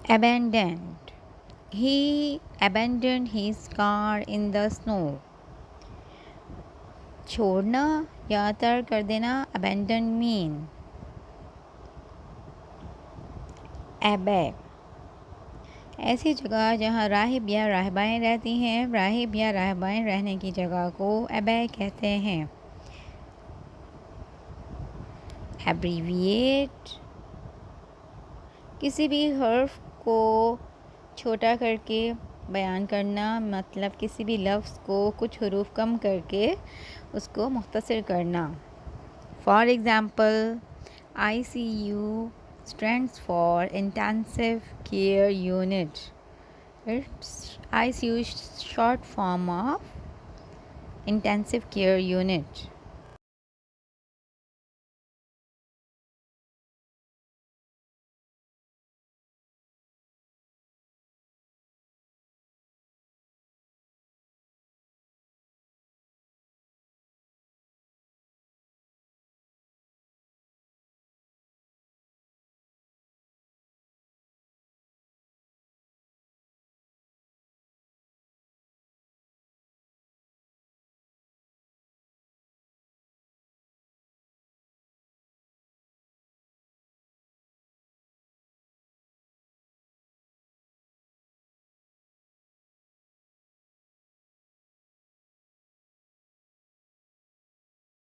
Abandoned. He abandoned his car in the snow. छोड़ना या तर्क कर देना abandon mean. Abbe. ऐसी जगह जहाँ राहिब या राहिबाएँ रहती हैं, राहिब या राहिबाएँ रहने की जगह को अबे कहते हैं. Abbreviate. किसी भी हर्फ को छोटा करके बयान करना, मतलब किसी भी लफ्ज़ को कुछ हरूफ कम करके उसको मुख्तसर करना. For example, ICU stands for Intensive Care Unit. It's ICU short form of Intensive Care Unit.